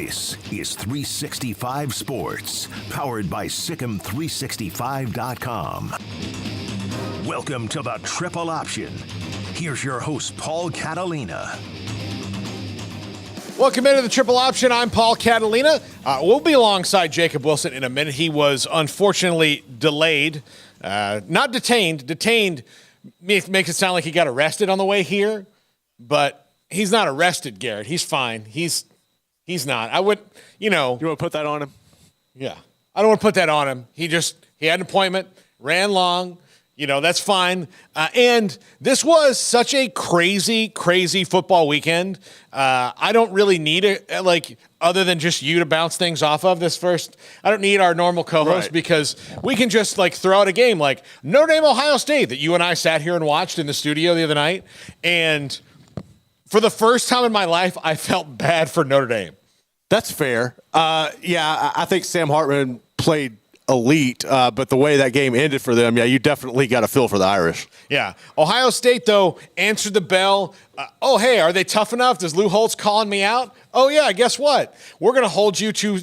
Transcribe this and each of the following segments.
This is 365 Sports, powered by Sikkim365.com. Welcome to the Triple Option. Here's your host, Paul Catalina. Welcome into the Triple Option. I'm Paul Catalina. We'll be alongside Jacob Wilson in a minute. He was unfortunately delayed, not detained. Detained makes it sound like he got arrested on the way here, but he's not arrested, Garrett. He's fine. He's not. I would, You want to put that on him? Yeah. I don't want to put that on him. He had an appointment, ran long. That's fine. And this was such a crazy, crazy football weekend. I don't really need it, other than just you to bounce things off of this first. I don't need our normal co-host because we can just, throw out a game like Notre Dame, Ohio State that you and I sat here and watched in the studio the other night. And for the first time in my life, I felt bad for Notre Dame. That's fair. I think Sam Hartman played elite, but the way that game ended for them, you definitely got a feel for the Irish. Yeah. Ohio State, though, answered the bell. Hey, are they tough enough? Does Lou Holtz calling me out? Oh, yeah, guess what? We're going to hold you to,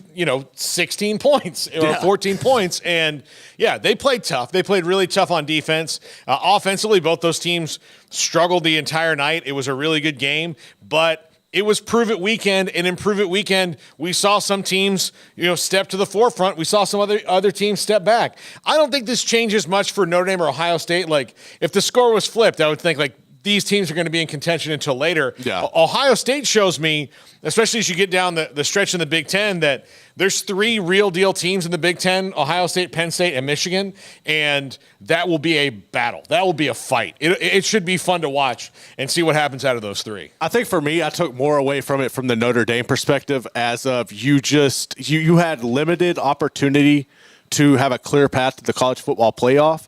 16 points or 14 points. And, they played tough. They played really tough on defense. Offensively, both those teams struggled the entire night. It was a really good game, but it was Prove It Weekend, and in Prove It Weekend, we saw some teams, step to the forefront. We saw some other teams step back. I don't think this changes much for Notre Dame or Ohio State. If the score was flipped, I would think, these teams are going to be in contention until later. Yeah. Ohio State shows me, especially as you get down the stretch in the Big Ten, that there's three real deal teams in the Big Ten: Ohio State, Penn State, and Michigan. And that will be a battle. That will be a fight. It should be fun to watch and see what happens out of those three. I think for me, I took more away from it from the Notre Dame perspective as of you had limited opportunity to have a clear path to the college football playoff.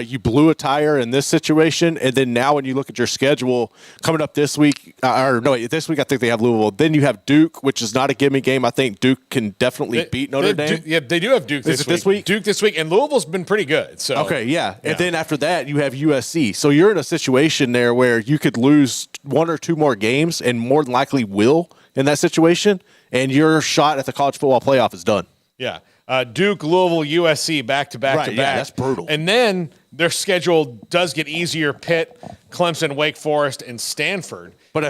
You blew a tire in this situation, and then now when you look at your schedule coming up this week, this week I think they have Louisville. Then you have Duke, which is not a gimme game. I think Duke can definitely beat Notre Dame. They do have Duke this week. Duke this week, and Louisville's been pretty good. So okay, yeah. And then after that, you have USC. So you're in a situation there where you could lose one or two more games, and more than likely will in that situation, and your shot at the college football playoff is done. Yeah. Duke, Louisville, USC back-to-back. Yeah, that's brutal. And then their schedule does get easier: Pitt, Clemson, Wake Forest, and Stanford. But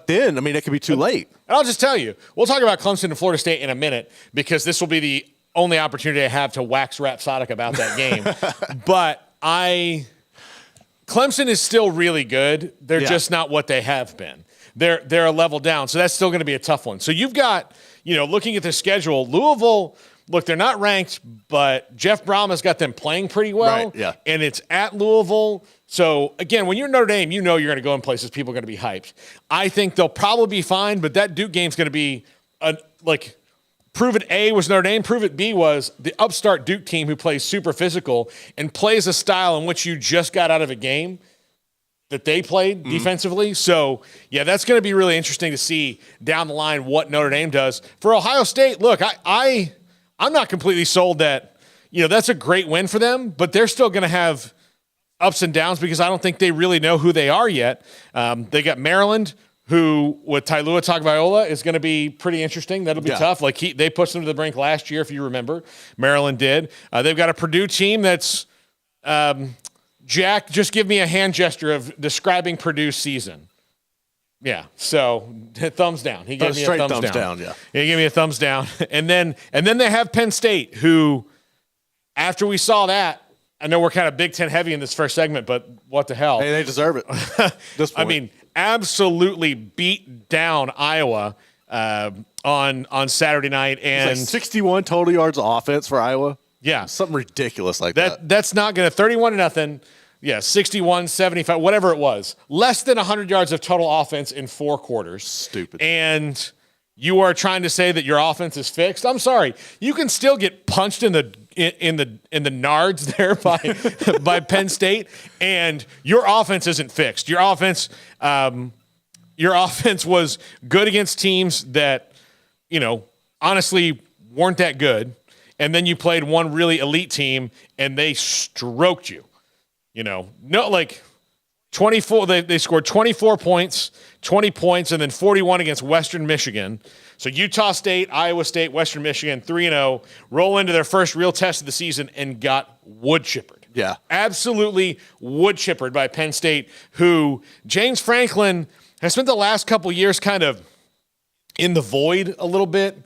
then it could be too late. And I'll just tell you, we'll talk about Clemson and Florida State in a minute because this will be the only opportunity I have to wax rhapsodic about that game. But Clemson is still really good. They're just not what they have been. They're a level down, so that's still going to be a tough one. So you've got, looking at the schedule, Louisville. Look, they're not ranked, but Jeff Brom has got them playing pretty well. Right, yeah. And it's at Louisville. So, again, when you're Notre Dame, you're going to go in places people are going to be hyped. I think they'll probably be fine, but that Duke game's going to be Prove It A was Notre Dame. Prove It B was the upstart Duke team who plays super physical and plays a style in which you just got out of a game that they played defensively. So, that's going to be really interesting to see down the line what Notre Dame does. For Ohio State, look, I'm not completely sold that, that's a great win for them, but they're still going to have ups and downs because I don't think they really know who they are yet. They got Maryland, who with Tailua Tagovailoa is going to be pretty interesting. That'll be tough. They pushed them to the brink last year, if you remember. Maryland did. They've got a Purdue team that's Jack, just give me a hand gesture of describing Purdue's season. Yeah, so thumbs down. He gave me a thumbs down. Yeah, he gave me a thumbs down. And then they have Penn State, who, after we saw that, I know we're kind of Big Ten heavy in this first segment, but what the hell? Hey, they deserve it. Absolutely beat down Iowa on Saturday night, and 61 total yards of offense for Iowa. Yeah, something ridiculous like that. That's not going to 31-0. Yeah, 61, 75, whatever it was. Less than 100 yards of total offense in 4 quarters. Stupid. And you are trying to say that your offense is fixed? I'm sorry. You can still get punched in the nards there by Penn State, and your offense isn't fixed. Your offense was good against teams that, honestly weren't that good. And then you played one really elite team, and they stroked you. 24. They scored 24 points, 20 points, and then 41 against Western Michigan. So Utah State, Iowa State, Western Michigan, 3-0, roll into their first real test of the season and got wood chippered. Yeah. Absolutely wood chippered by Penn State, who James Franklin has spent the last couple years kind of in the void a little bit,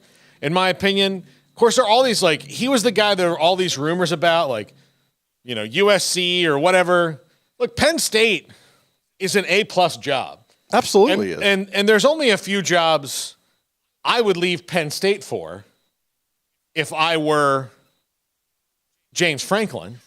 in my opinion. Of course, there are all these, like, he was the guy there are all these rumors about, like, you know, USC or whatever. Look, Penn State is an A-plus job. Absolutely. And there's only a few jobs I would leave Penn State for if I were James Franklin.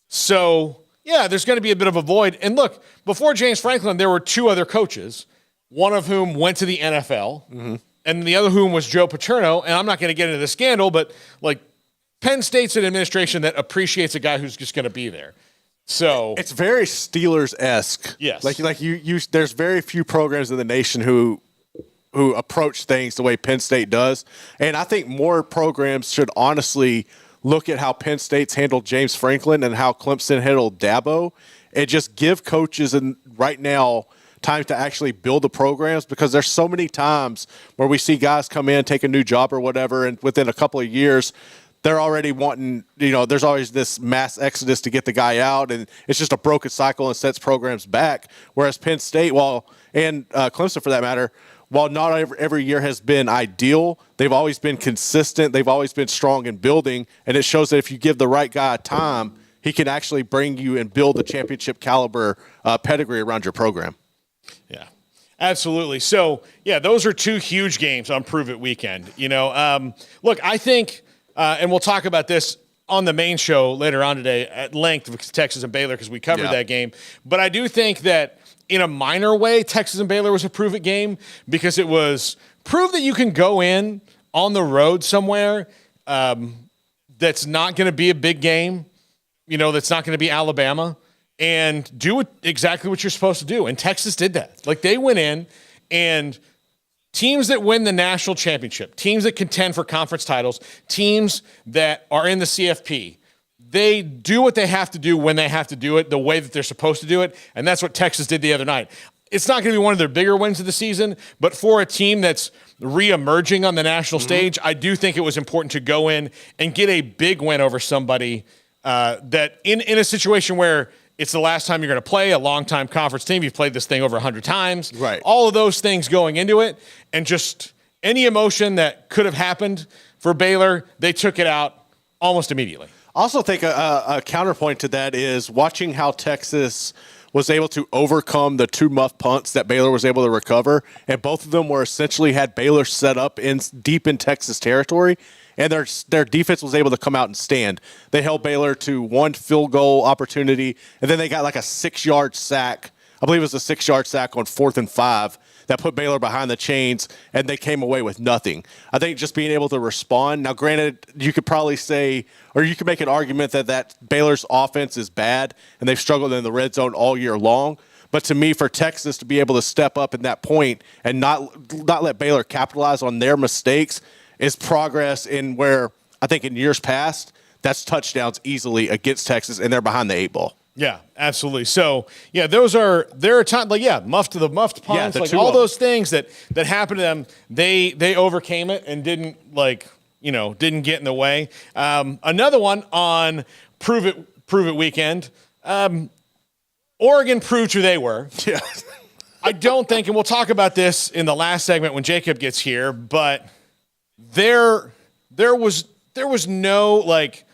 So, yeah, there's going to be a bit of a void. And look, before James Franklin, there were two other coaches, one of whom went to the NFL, and the other whom was Joe Paterno. And I'm not going to get into the scandal, but, like, Penn State's an administration that appreciates a guy who's just going to be there. So it's very Steelers-esque. Yes. Like you there's very few programs in the nation who approach things the way Penn State does. And I think more programs should honestly look at how Penn State's handled James Franklin and how Clemson handled Dabo, and just give coaches right now time to actually build the programs, because there's so many times where we see guys come in, take a new job or whatever, and within a couple of years they're already wanting, you know, there's always this mass exodus to get the guy out, and it's just a broken cycle and sets programs back. Whereas Penn State, and Clemson for that matter, while not every year has been ideal, they've always been consistent. They've always been strong in building, and it shows that if you give the right guy time, he can actually bring you and build a championship caliber pedigree around your program. Yeah, absolutely. So, yeah, those are two huge games on Prove It weekend. You know, look, I think, and we'll talk about this on the main show later on today at length with Texas and Baylor because we covered that game. But I do think that in a minor way, Texas and Baylor was a Prove It game because it was prove that you can go in on the road somewhere that's not going to be a big game, you know, that's not going to be Alabama, and do exactly what you're supposed to do. And Texas did that. Like, they went in, and teams that win the national championship, teams that contend for conference titles, teams that are in the CFP, they do what they have to do when they have to do it, the way that they're supposed to do it, and that's what Texas did the other night. It's not going to be one of their bigger wins of the season, but for a team that's re-emerging on the national stage, I do think it was important to go in and get a big win over somebody that in a situation where it's the last time you're going to play a long-time conference team. You've played this thing over 100 times. Right. All of those things going into it, and just any emotion that could have happened for Baylor, they took it out almost immediately. I also think a counterpoint to that is watching how Texas was able to overcome the two muff punts that Baylor was able to recover, and both of them were essentially had Baylor set up deep in Texas territory, and their defense was able to come out and stand. They held Baylor to one field goal opportunity, and then they got like a 6-yard sack. I believe it was a 6-yard sack on 4th and 5 that put Baylor behind the chains, and they came away with nothing. I think just being able to respond. Now, granted, you could probably say, or you could make an argument that Baylor's offense is bad, and they've struggled in the red zone all year long. But to me, for Texas to be able to step up in that point and not let Baylor capitalize on their mistakes is progress in where I think in years past, that's touchdowns easily against Texas, and they're behind the 8 ball. Yeah, absolutely. So, yeah, there are times, like, yeah, muffed punts, like all those things that happened to them, they overcame it and didn't get in the way. Another one on Prove It weekend, Oregon proved who they were. Yeah. I don't think, and we'll talk about this in the last segment when Jacob gets here, but there was no, like,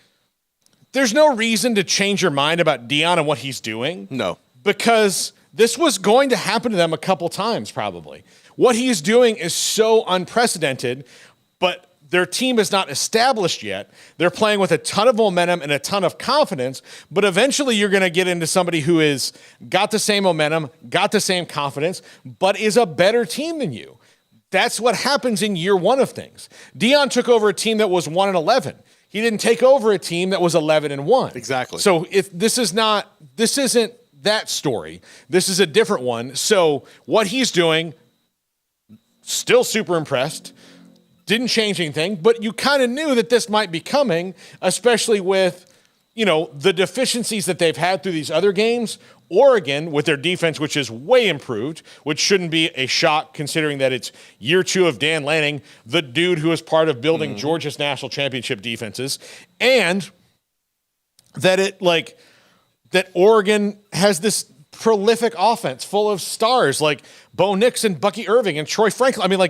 there's no reason to change your mind about Deion and what he's doing. No. Because this was going to happen to them a couple times probably. What he's doing is so unprecedented, but their team is not established yet. They're playing with a ton of momentum and a ton of confidence, but eventually you're going to get into somebody who is got the same momentum, got the same confidence, but is a better team than you. That's what happens in year one of things. Deion took over a team that was 1-11. He didn't take over a team that was 11-1. Exactly. So this isn't that story. This is a different one. So what he's doing, still super impressed. Didn't change anything, but you kind of knew that this might be coming, especially with the deficiencies that they've had through these other games, Oregon, with their defense, which is way improved, which shouldn't be a shock considering that it's year 2 of Dan Lanning, the dude who was part of building Georgia's national championship defenses, and that that Oregon has this prolific offense full of stars like Bo Nix and Bucky Irving and Troy Franklin. I mean,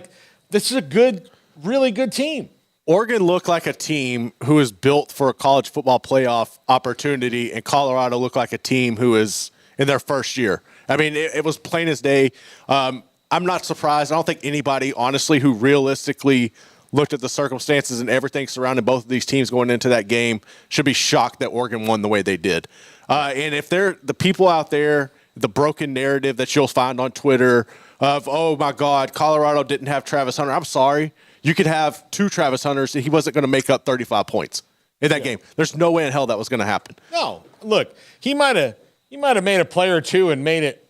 this is a really good team. Oregon looked like a team who is built for a college football playoff opportunity, and Colorado looked like a team who is in their first year. I mean, it was plain as day. I'm not surprised. I don't think anybody, honestly, who realistically looked at the circumstances and everything surrounding both of these teams going into that game should be shocked that Oregon won the way they did. And if they're the people out there, the broken narrative that you'll find on Twitter of, oh, my God, Colorado didn't have Travis Hunter. I'm sorry. You could have 2 Travis Hunters, and he wasn't going to make up 35 points in that game. There's no way in hell that was going to happen. No. Look, he might have made a play or two and made it,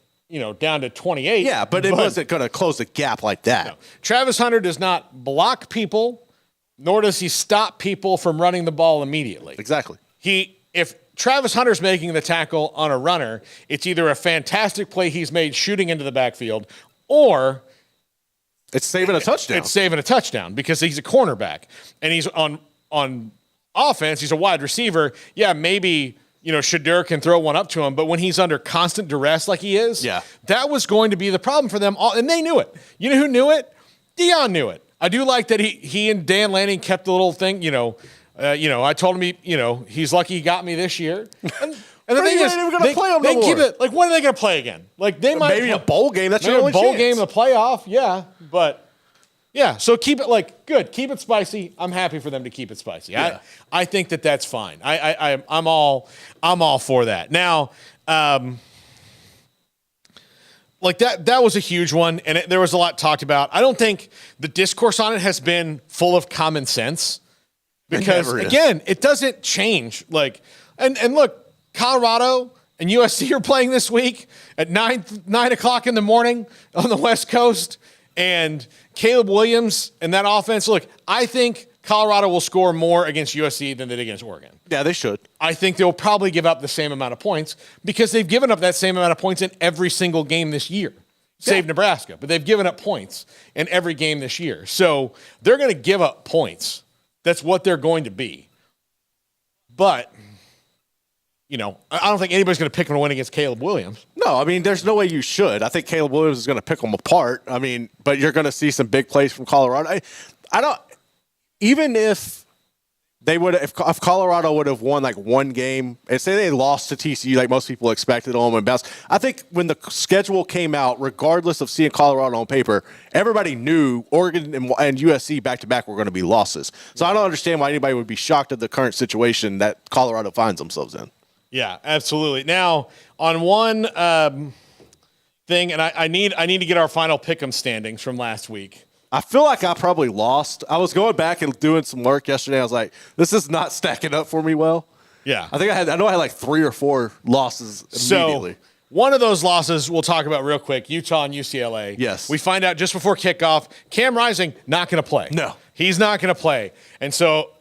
down to 28. Yeah, but it wasn't going to close the gap like that. No. Travis Hunter does not block people, nor does he stop people from running the ball immediately. Exactly. If Travis Hunter's making the tackle on a runner, it's either a fantastic play he's made shooting into the backfield, or it's saving a touchdown. It's saving a touchdown because he's a cornerback and he's on offense. He's a wide receiver. Yeah, maybe Shadur can throw one up to him, but when he's under constant duress like he is, that was going to be the problem for them all, and they knew it. You know who knew it? Deion knew it. I do like that he and Dan Lanning kept the little thing. I told him he's lucky he got me this year. And the thing is, they keep it. Like, when are they going to play again? Like, they might maybe a bowl game. That's your only bowl chance. game in the playoff. Yeah, but yeah. So keep it good. Keep it spicy. I'm happy for them to keep it spicy. Yeah. I think that's fine. I'm all for that. Now, that was a huge one, and there was a lot talked about. I don't think the discourse on it has been full of common sense because again, it doesn't change. And look. Colorado and USC are playing this week at 9 o'clock in the morning on the West Coast, and Caleb Williams and that offense. Look, I think Colorado will score more against USC than they did against Oregon. Yeah, they should. I think they'll probably give up the same amount of points because they've given up that same amount of points in every single game this year, save Nebraska. But they've given up points in every game this year. So they're going to give up points. That's what they're going to be. But I don't think anybody's going to pick them to win against Caleb Williams. No, I mean, there's no way you should. I think Caleb Williams is going to pick them apart. I mean, but you're going to see some big plays from Colorado. I don't. Even if they would, if Colorado would have won one game, and say they lost to TCU like most people expected them and best, I think when the schedule came out, regardless of seeing Colorado on paper, everybody knew Oregon and USC back to back were going to be losses. So I don't understand why anybody would be shocked at the current situation that Colorado finds themselves in. Yeah, absolutely. Now, on one thing, and I need to get our final pick'em standings from last week. I feel like I probably lost. I was going back and doing some work yesterday. I was like, this is not stacking up for me well. Yeah. I know I had 3 or 4 losses immediately. So, one of those losses we'll talk about real quick, Utah and UCLA. Yes. We find out just before kickoff, Cam Rising not going to play. No. He's not going to play. And so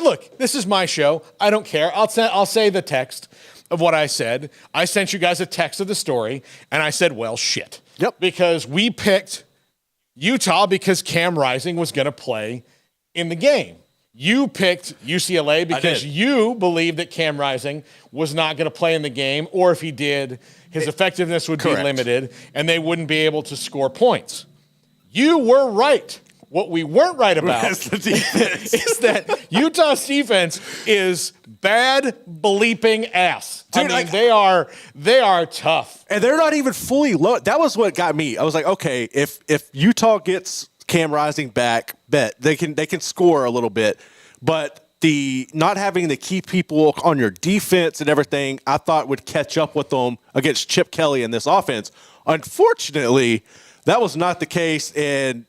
look, this is my show. I don't care. I'll say the text of what I said. I sent you guys a text of the story, and I said, well, shit. Yep. Because we picked Utah because Cam Rising was going to play in the game. You picked UCLA because you believed that Cam Rising was not going to play in the game, or if he did, his effectiveness would be limited, and they wouldn't be able to score points. You were right. What we weren't right about is that Utah's defense is bad bleeping ass. Dude, they are tough. And they're not even fully low. That was what got me. I was like, okay, if Utah gets Cam Rising back, bet they can score a little bit. But the not having the key people on your defense and everything, I thought would catch up with them against Chip Kelly in this offense. Unfortunately, that was not the case. And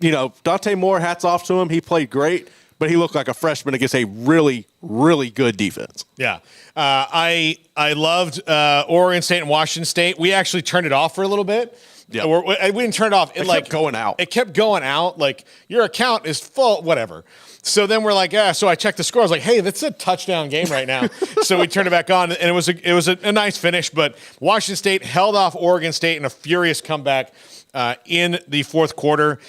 Dante Moore, hats off to him. He played great, but he looked like a freshman against a really, really good defense. Yeah. I loved Oregon State and Washington State. We actually turned it off for a little bit Yeah. We didn't turn it off. It kept going out. It kept going out. Like, your account is full, whatever. So then we're like, so I checked the score. I was like, hey, that's a touchdown game right now. So we turned it back on, and it was a nice finish. But Washington State held off Oregon State in a furious comeback in the fourth quarter.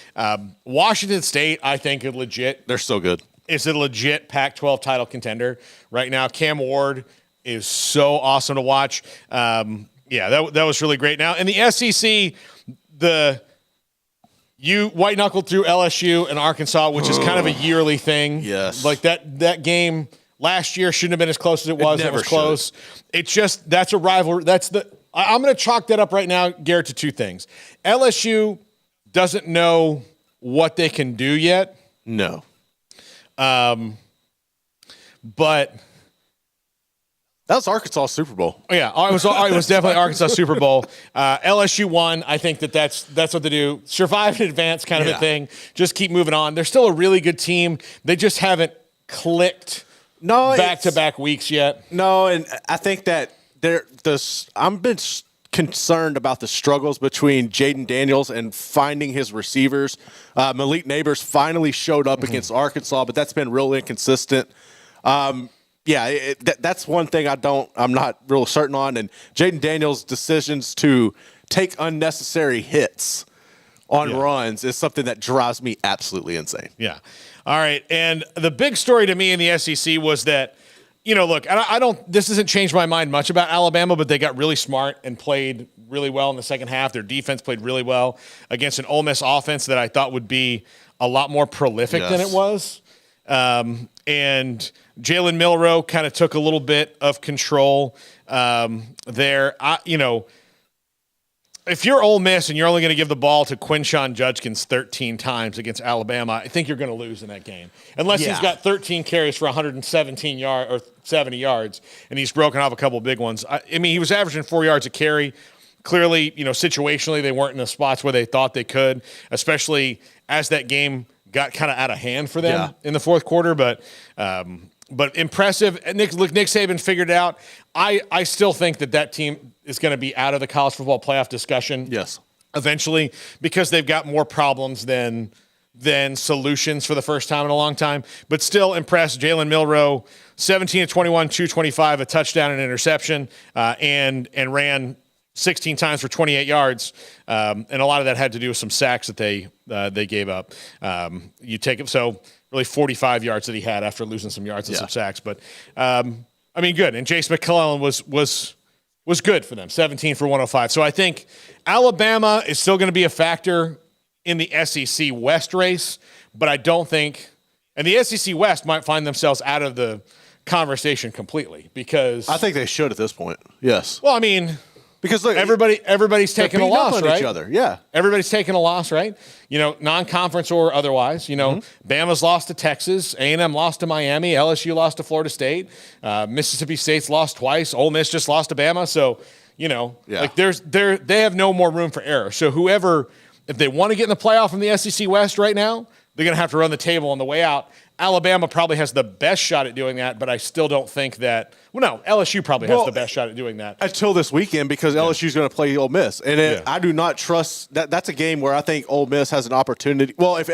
Washington State, I think, is legit. They're so good. Is a legit Pac-12 title contender right now. Cam Ward is so awesome to watch. That was really great. Now, in the SEC, you white-knuckled through LSU and Arkansas, which is kind of a yearly thing. Yes. Like that game last year shouldn't have been as close as it was. It was close. It's just, that's a rivalry. I'm going to chalk that up right now, Garrett, to two things. LSU doesn't know what they can do yet. No. But that was Arkansas Super Bowl. Yeah, it was definitely Arkansas Super Bowl. LSU won. I think that's what they do. Survive and advance kind of a thing. Just keep moving on. They're still a really good team. They just haven't clicked back-to-back weeks yet. No, and I think that I'm been concerned about the struggles between Jaden Daniels and finding his receivers. Malik Neighbors finally showed up against Arkansas, but that's been real inconsistent. That's one thing I'm not real certain on. And Jaden Daniels' decisions to take unnecessary hits on runs is something that drives me absolutely insane. Yeah. All right. And the big story to me in the SEC was that, look, this hasn't changed my mind much about Alabama, but they got really smart and played really well in the second half. Their defense played really well against an Ole Miss offense that I thought would be a lot more prolific than it was. And Jalen Milroe kind of took a little bit of control there. If you're Ole Miss and you're only going to give the ball to Quinshon Judkins 13 times against Alabama, I think you're going to lose in that game. Unless he's got 13 carries for 117 yards or 70 yards, and he's broken off a couple of big ones. He was averaging 4 yards a carry. Clearly, situationally, they weren't in the spots where they thought they could, especially as that game got kind of out of hand for them in the fourth quarter. But impressive. Nick Saban figured it out. I still think that team is going to be out of the college football playoff discussion. Yes. Eventually, because they've got more problems than solutions for the first time in a long time. But still impressed. Jalen Milroe, 17 of 21, 225, a touchdown and interception, and ran 16 times for 28 yards. And a lot of that had to do with some sacks that they gave up. You take it, so really 45 yards that he had after losing some yards and some sacks. But good. And Jace McClellan was good for them, 17 for 105. So I think Alabama is still going to be a factor in the SEC West race, but I don't think – and the SEC West might find themselves out of the conversation completely because – I think they should at this point, yes. Well, because look, everybody's taking a loss, right? Each other. Yeah. Everybody's taking a loss, right? Non-conference or otherwise. Bama's lost to Texas, A&M lost to Miami, LSU lost to Florida State, Mississippi State's lost twice, Ole Miss just lost to Bama. So, they have no more room for error. So whoever, if they want to get in the playoff from the SEC West right now, they're going to have to run the table on the way out. Alabama probably has the best shot at doing that, but I still don't think that – LSU probably has the best shot at doing that. Until this weekend because LSU's going to play Ole Miss. And I do not trust – that's a game where I think Ole Miss has an opportunity – well, if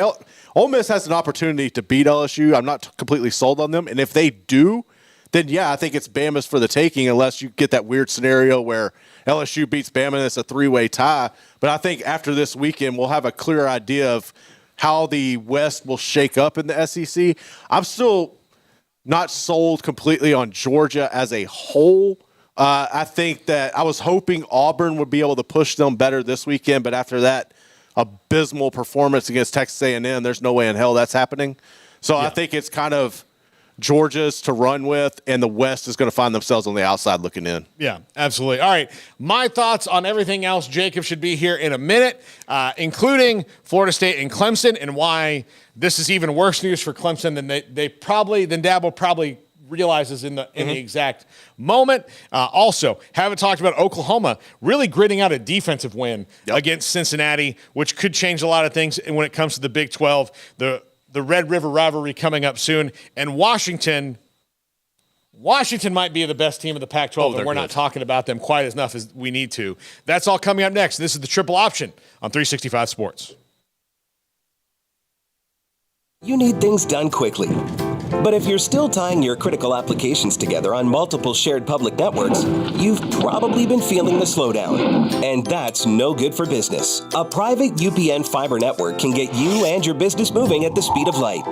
Ole Miss has an opportunity to beat LSU, I'm not completely sold on them. And if they do, then, I think it's Bama's for the taking unless you get that weird scenario where LSU beats Bama and it's a three-way tie. But I think after this weekend we'll have a clear idea of – how the West will shake up in the SEC. I'm still not sold completely on Georgia as a whole. I think that I was hoping Auburn would be able to push them better this weekend, but after that abysmal performance against Texas A&M, there's no way in hell that's happening. So I think it's kind of Georgia's to run with, and the West is going to find themselves on the outside looking in. Yeah, absolutely. All right, my thoughts on everything else. Jacob should be here in a minute, including Florida State and Clemson, and why this is even worse news for Clemson than than Dabo probably realizes in the exact moment. Also, haven't talked about Oklahoma really gritting out a defensive win against Cincinnati, which could change a lot of things when it comes to the Big 12. The Red River rivalry coming up soon, and Washington Washington might be the best team of the Pac-12, but we're not talking about them quite as enough as we need to. That's all coming up next. This is the Triple Option on 365 Sports. You need things done quickly. But if you're still tying your critical applications together on multiple shared public networks, you've probably been feeling the slowdown. And that's no good for business. A private UPN fiber network can get you and your business moving at the speed of light.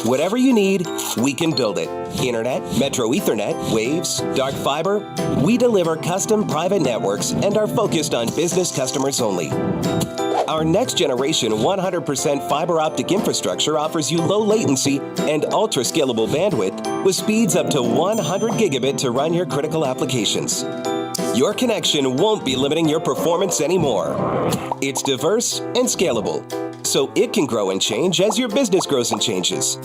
Whatever you need, we can build it. Internet, Metro Ethernet, Waves, dark fiber. We deliver custom private networks and are focused on business customers only. Our next generation 100% fiber optic infrastructure offers you low latency and ultra scalable bandwidth with speeds up to 100 gigabit to run your critical applications. Your connection won't be limiting your performance anymore. It's diverse and scalable, so it can grow and change as your business grows and changes.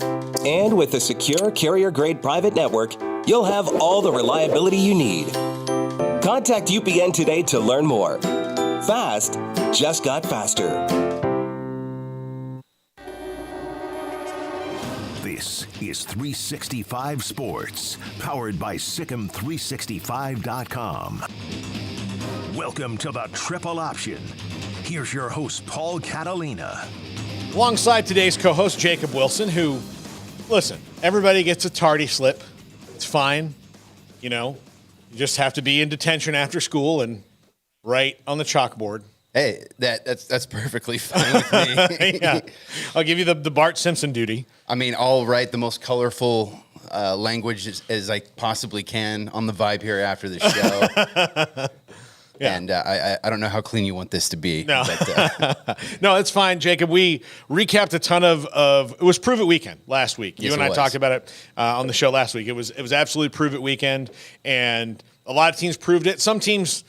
And with a secure carrier-grade private network, you'll have all the reliability you need. Contact UPN today to learn more. Fast just got faster. This is 365 Sports, powered by Sikkim365.com. Welcome to the Triple Option. Here's your host, Paul Catalina. Alongside today's co-host, Jacob Wilson, who, listen, everybody gets a tardy slip. It's fine. You know, you just have to be in detention after school and write on the chalkboard. Hey, that's perfectly fine with me. Yeah. I'll give you the Bart Simpson duty. I mean, I'll write the most colorful language as I possibly can on the vibe here after the show. Yeah. And I don't know how clean you want this to be. No, but, no, it's fine, Jacob. We recapped a ton of it was Prove It Weekend last week. Yes, you and I talked about it on the show last week. It was absolutely Prove It Weekend, and a lot of teams proved it. Some teams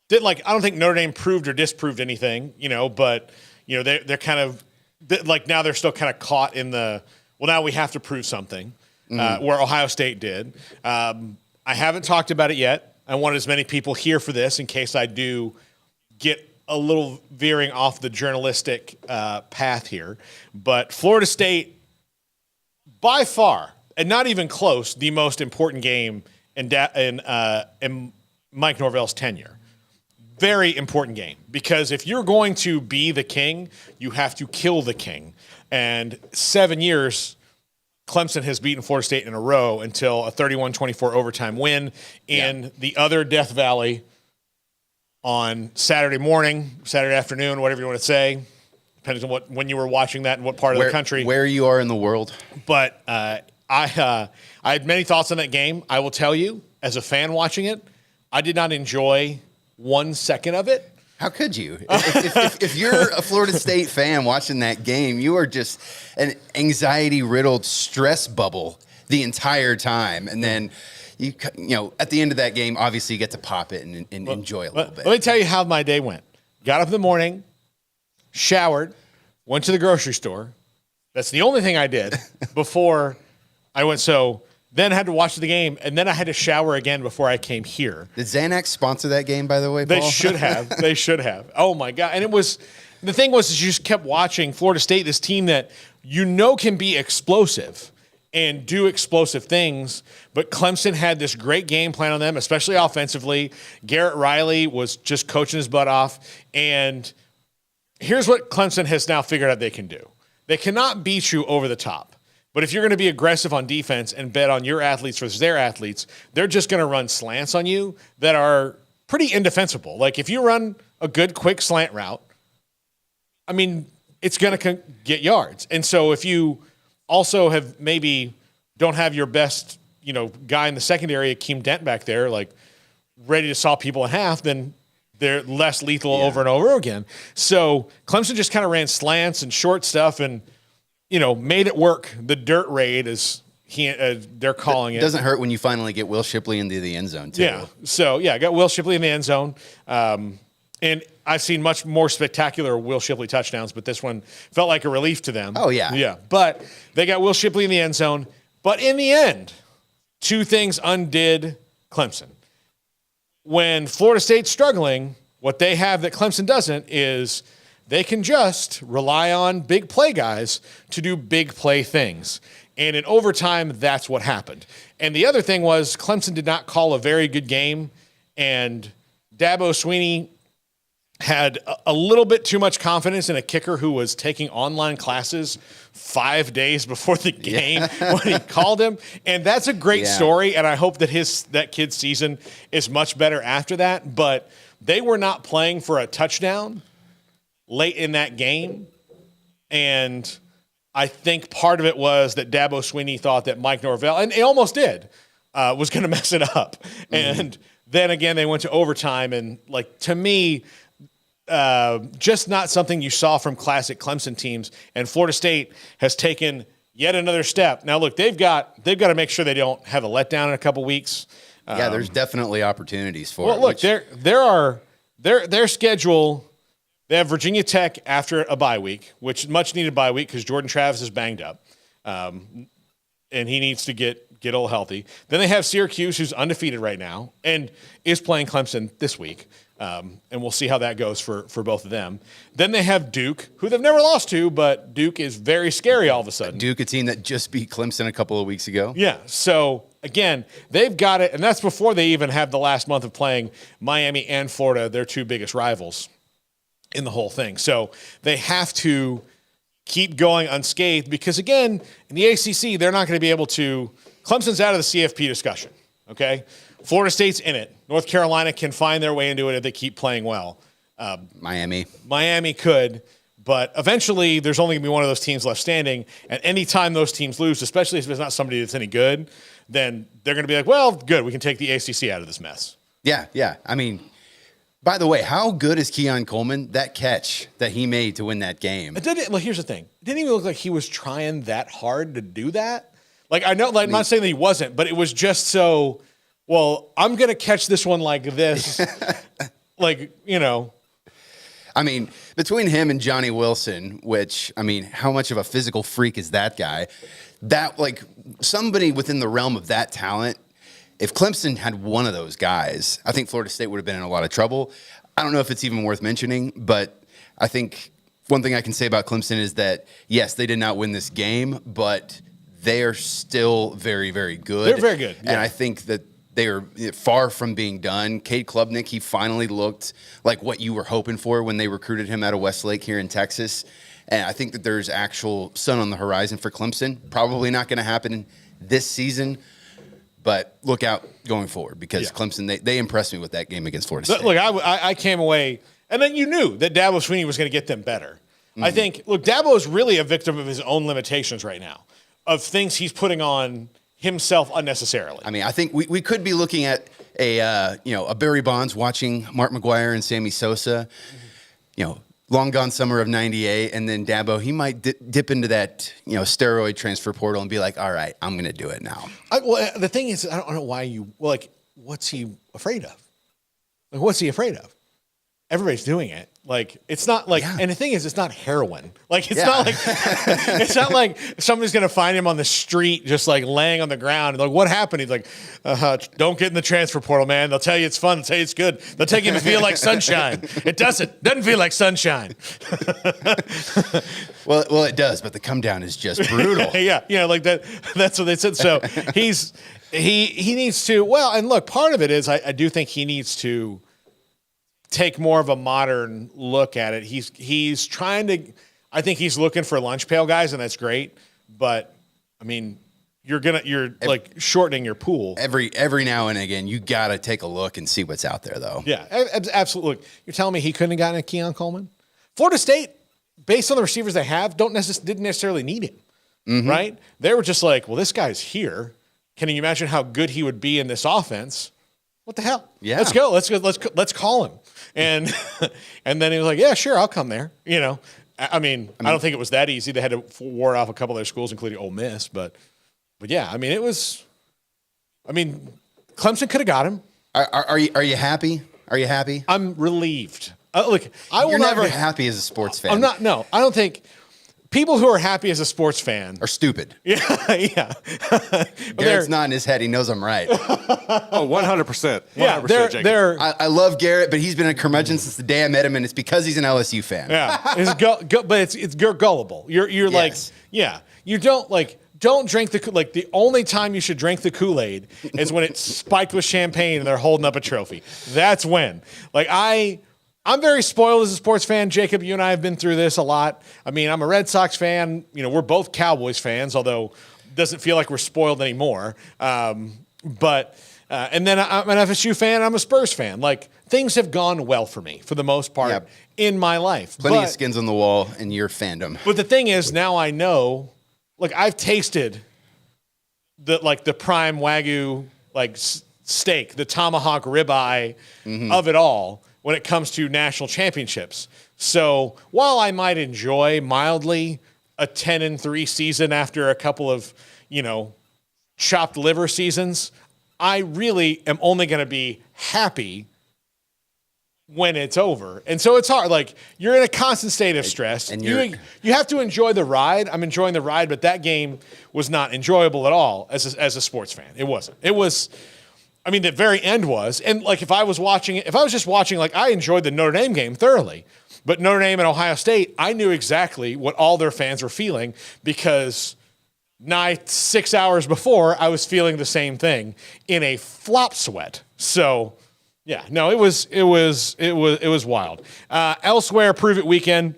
didn't. Like, I don't think Notre Dame proved or disproved anything, but they're kind of like, now they're still kind of caught in the, well, now we have to prove something, where Ohio State did. I haven't talked about it yet. I want as many people here for this in case I do get a little veering off the journalistic path here. But Florida State, by far, and not even close, the most important game in Mike Norvell's tenure. Very important game, because if you're going to be the king, you have to kill the king. And 7 years, Clemson has beaten Florida State in a row until a 31-24 overtime win in the other Death Valley on Saturday morning, Saturday afternoon, whatever you want to say, depending on when you were watching that and what part of the country. Where you are in the world. But I had many thoughts on that game. I will tell you, as a fan watching it, I did not enjoy 1 second of it. How could you? If you're a Florida State fan watching that game, you are just an anxiety-riddled stress bubble the entire time. And then, you at the end of that game, obviously you get to pop it and enjoy a little bit. Let me tell you how my day went. Got up in the morning, showered, went to the grocery store. That's the only thing I did before I went. So then I had to watch the game, and then I had to shower again before I came here. Did Xanax sponsor that game, by the way, Paul? They should have. They should have. Oh, my God. And the thing was is you just kept watching Florida State, this team that can be explosive and do explosive things, but Clemson had this great game plan on them, especially offensively. Garrett Riley was just coaching his butt off. And here's what Clemson has now figured out they can do. They cannot beat you over the top. But if you're going to be aggressive on defense and bet on your athletes versus their athletes, they're just going to run slants on you that are pretty indefensible. Like, if you run a good, quick slant route, I mean, it's going to get yards. And so if you also don't have your best, guy in the secondary, Akeem Dent back there, like ready to saw people in half, then they're less lethal over and over again. So Clemson just kind of ran slants and short stuff and, made it work. The dirt raid, as they're calling it. It doesn't hurt when you finally get Will Shipley into the end zone, too. Yeah. So, I got Will Shipley in the end zone. And I've seen much more spectacular Will Shipley touchdowns, but this one felt like a relief to them. Oh, yeah. Yeah. But they got Will Shipley in the end zone. But in the end, two things undid Clemson. When Florida State's struggling, what they have that Clemson doesn't is they can just rely on big play guys to do big play things. And in overtime, that's what happened. And the other thing was Clemson did not call a very good game, and Dabo Swinney had a little bit too much confidence in a kicker who was taking online classes 5 days before the game when he called him. And that's a great story, and I hope that that kid's season is much better after that. But they were not playing for a touchdown late in that game, and I think part of it was that Dabo Swinney thought that Mike Norvell, and he almost did, was going to mess it up. Mm-hmm. And then again, they went to overtime, and to me, just not something you saw from classic Clemson teams. And Florida State has taken yet another step. Now, look, they've got to make sure they don't have a letdown in a couple weeks. There's definitely opportunities for it. Well, look, their schedule. They have Virginia Tech after a bye week, which much needed bye week because Jordan Travis is banged up, and he needs to get all healthy. Then they have Syracuse, who's undefeated right now and is playing Clemson this week. And we'll see how that goes for both of them. Then they have Duke, who they've never lost to, but Duke is very scary all of a sudden. Duke, a team that just beat Clemson a couple of weeks ago. Yeah, so again, they've got it, and that's before they even have the last month of playing Miami and Florida, their two biggest rivals in the whole thing. So they have to keep going unscathed because, again, in the ACC, they're not going to be able to – Clemson's out of the CFP discussion, okay? Florida State's in it. North Carolina can find their way into it if they keep playing well. Miami could, but eventually there's only going to be one of those teams left standing, and any time those teams lose, especially if it's not somebody that's any good, then they're going to be like, well, good, we can take the ACC out of this mess. Yeah. I mean, by the way, how good is Keon Coleman? That catch that he made to win that game. Here's the thing. It didn't even look like he was trying that hard to do that. I'm not saying that he wasn't, but it was just so, well, I'm going to catch this one like this. I mean, between him and Johnny Wilson, which, I mean, how much of a physical freak is that guy? That, somebody within the realm of that talent, if Clemson had one of those guys, I think Florida State would have been in a lot of trouble. I don't know if it's even worth mentioning, but I think one thing I can say about Clemson is that, yes, they did not win this game, but they are still very, very good. They're very good. Yeah. And I think that they are far from being done. Cade Klubnik, he finally looked like what you were hoping for when they recruited him out of Westlake here in Texas. And I think that there's actual sun on the horizon for Clemson. Probably not going to happen this season, but look out going forward because Clemson, they impressed me with that game against Florida State. Look, I came away, and then you knew that Dabo Swinney was going to get them better. Mm-hmm. I think, Dabo is really a victim of his own limitations right now, of things he's putting on himself unnecessarily. I mean, I think we could be looking at a Barry Bonds watching Mark McGwire and Sammy Sosa, long gone summer of '98, and then Dabo, he might dip into that steroid transfer portal and be like, all right, I'm going to do it now. The thing is, I don't know why what's he afraid of? What's he afraid of? Everybody's doing it. It's not and the thing is, it's not heroin. It's not like somebody's going to find him on the street just laying on the ground. And what happened? He's like, don't get in the transfer portal, man. They'll tell you it's fun. They'll tell you it's good. They'll take you to feel like sunshine. It doesn't feel like sunshine. Well, it does, but the come down is just brutal. Yeah, that. That's what they said. So he needs to, and look, part of it is I do think he needs to take more of a modern look at it. He's trying to, I think he's looking for lunch pail guys, and that's great. But I mean, you're shortening your pool. Every now and again, you got to take a look and see what's out there, though. Yeah, absolutely. Look, you're telling me he couldn't have gotten a Keon Coleman? Florida State, based on the receivers they have, didn't necessarily need him, right? They were just like, well, this guy's here. Can you imagine how good he would be in this offense? What the hell? Yeah. Let's go. Let's call him. And then he was like, yeah, sure, I'll come there. I mean, I don't think it was that easy. They had to ward off a couple of their schools, including Ole Miss. But yeah, I mean, Clemson could have got him. Are you happy? Are you happy? I'm relieved. You're never happy as a sports fan. I'm not. No, I don't think. People who are happy as a sports fan are stupid. Yeah. Garrett's nodding his head. He knows I'm right. 100%. Yeah, I love Garrett, but he's been a curmudgeon since the day I met him, and it's because he's an LSU fan. Yeah, but it's gullible. You're yes. You don't don't drink the only time you should drink the Kool-Aid is when it's spiked with champagne and they're holding up a trophy. That's when. Like I'm very spoiled as a sports fan. Jacob, you and I have been through this a lot. I mean, I'm a Red Sox fan. You know, we're both Cowboys fans, although it doesn't feel like we're spoiled anymore. And then I'm an FSU fan. I'm a Spurs fan. Like, things have gone well for me for the most part in my life. Plenty of skins on the wall in your fandom. But the thing is, now I know. Like, I've tasted the prime Wagyu steak, the tomahawk ribeye of it all when it comes to national championships. So while I might enjoy mildly a 10-3 season after a couple of, chopped liver seasons, I really am only going to be happy when it's over. And so it's hard. Like, you're in a constant state of stress. And you have to enjoy the ride. I'm enjoying the ride, but that game was not enjoyable at all as a sports fan. It wasn't. It was, I mean, the very end was. And like, if I was just watching, like, I enjoyed the Notre Dame game thoroughly. But Notre Dame and Ohio State, I knew exactly what all their fans were feeling because 6 hours before, I was feeling the same thing in a flop sweat. So, yeah, no, it was wild. Elsewhere, Prove It weekend